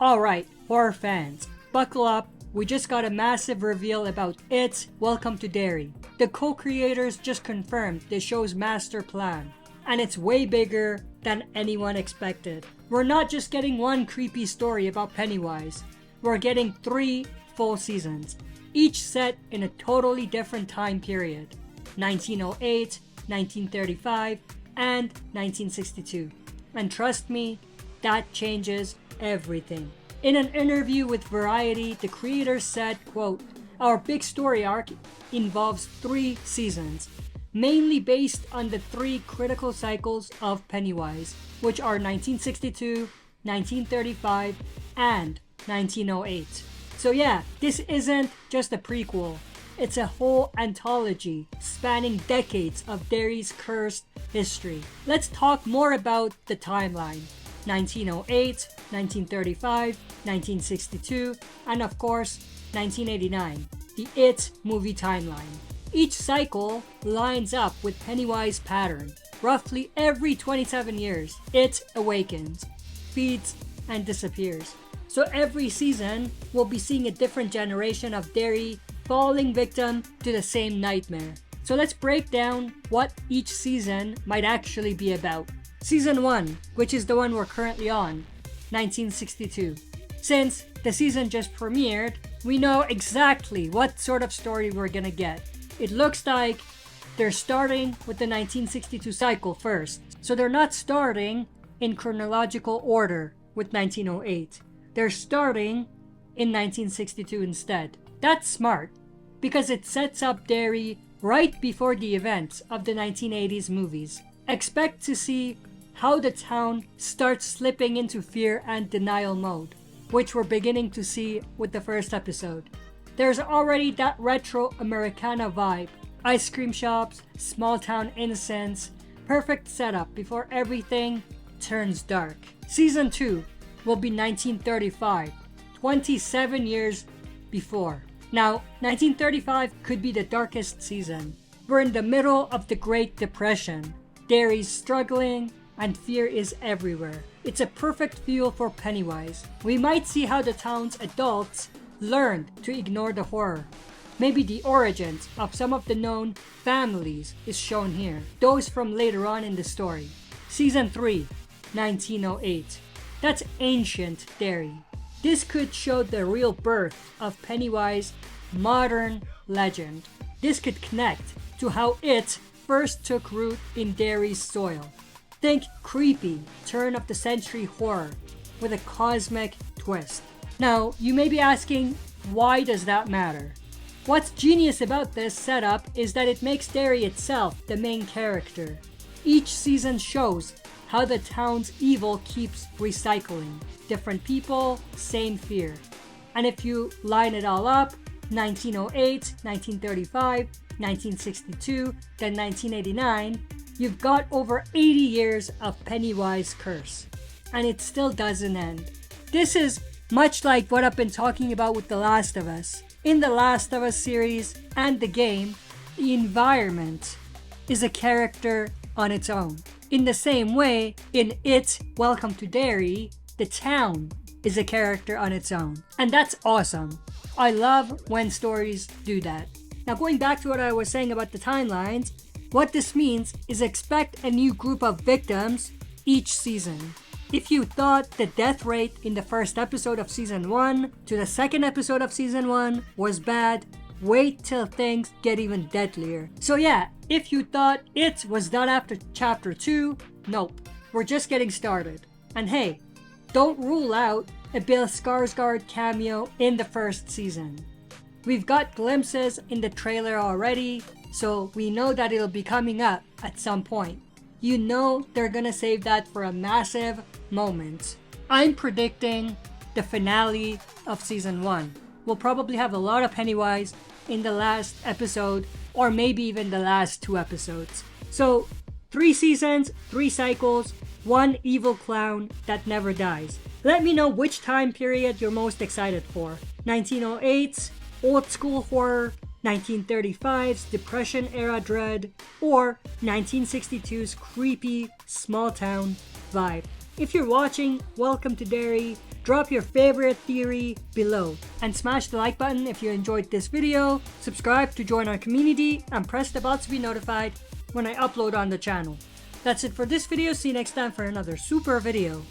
Alright, horror fans, buckle up. We just got a massive reveal about It's Welcome to Derry. The co-creators just confirmed the show's master plan, and it's way bigger than anyone expected. We're not just getting one creepy story about Pennywise, we're getting 3 full seasons, each set in a totally different time period: 1908, 1935, and 1962. And trust me, that changes everything. In an interview with Variety, the creators said, quote, "Our big story arc involves 3 seasons, mainly based on the 3 critical cycles of Pennywise, which are 1962, 1935, and 1908. So yeah, this isn't just a prequel. It's a whole anthology spanning decades of Derry's cursed history. Let's talk more about the timeline. 1908, 1935, 1962, and of course, 1989, the It movie timeline. Each cycle lines up with Pennywise pattern. Roughly every 27 years, it awakens, feeds, and disappears. So every season, we'll be seeing a different generation of Derry falling victim to the same nightmare. So let's break down what each season might actually be about. Season 1, which is the one we're currently on, 1962. Since the season just premiered, we know exactly what sort of story we're gonna get. It looks like they're starting with the 1962 cycle first. So they're not starting in chronological order with 1908. They're starting in 1962 instead. That's smart, because it sets up Derry right before the events of the 1980s movies. Expect to see how the town starts slipping into fear and denial mode, which we're beginning to see with the first episode. There's already that retro Americana vibe. Ice cream shops, small town innocence, perfect setup before everything turns dark. Season 2 will be 1935, 27 years before. Now, 1935 could be the darkest season. We're in the middle of the Great Depression. Derry's struggling, and fear is everywhere. It's a perfect fuel for Pennywise. We might see how the town's adults learned to ignore the horror. Maybe the origins of some of the known families is shown here, those from later on in the story. Season 3, 1908. That's ancient Derry. This could show the real birth of Pennywise' modern legend. This could connect to how it first took root in Derry's soil. Think creepy, turn of the century horror with a cosmic twist. Now, you may be asking, why does that matter? What's genius about this setup is that it makes Derry itself the main character. Each season shows how the town's evil keeps recycling. Different people, same fear. And if you line it all up, 1908, 1935, 1962, then 1989, you've got over 80 years of Pennywise curse. And it still doesn't end. This is much like what I've been talking about with The Last of Us. In The Last of Us series and the game, the environment is a character on its own. In the same way, in It's Welcome to Derry, the town is a character on its own. And that's awesome. I love when stories do that. Now, going back to what I was saying about the timelines, what this means is expect a new group of victims each season. If you thought the death rate in the first episode of season 1 to the second episode of season 1 was bad, wait till things get even deadlier. So yeah, if you thought it was done after chapter 2, nope, we're just getting started. And hey, don't rule out a Bill Skarsgård cameo in the first season. We've got glimpses in the trailer already, so we know that it'll be coming up at some point. You know they're gonna save that for a massive moment. I'm predicting the finale of season 1. We'll probably have a lot of Pennywise in the last episode, or maybe even the last 2 episodes. So 3 seasons, 3 cycles, 1 evil clown that never dies. Let me know which time period you're most excited for. 1908's old school horror, 1935's Depression era dread, or 1962's creepy small town vibe. If you're watching Welcome to Derry, Drop your favorite theory below and smash the like button if you enjoyed this video, subscribe to join our community, and press the bell to be notified when I upload on the channel. That's it for this video. See you next time for another super video.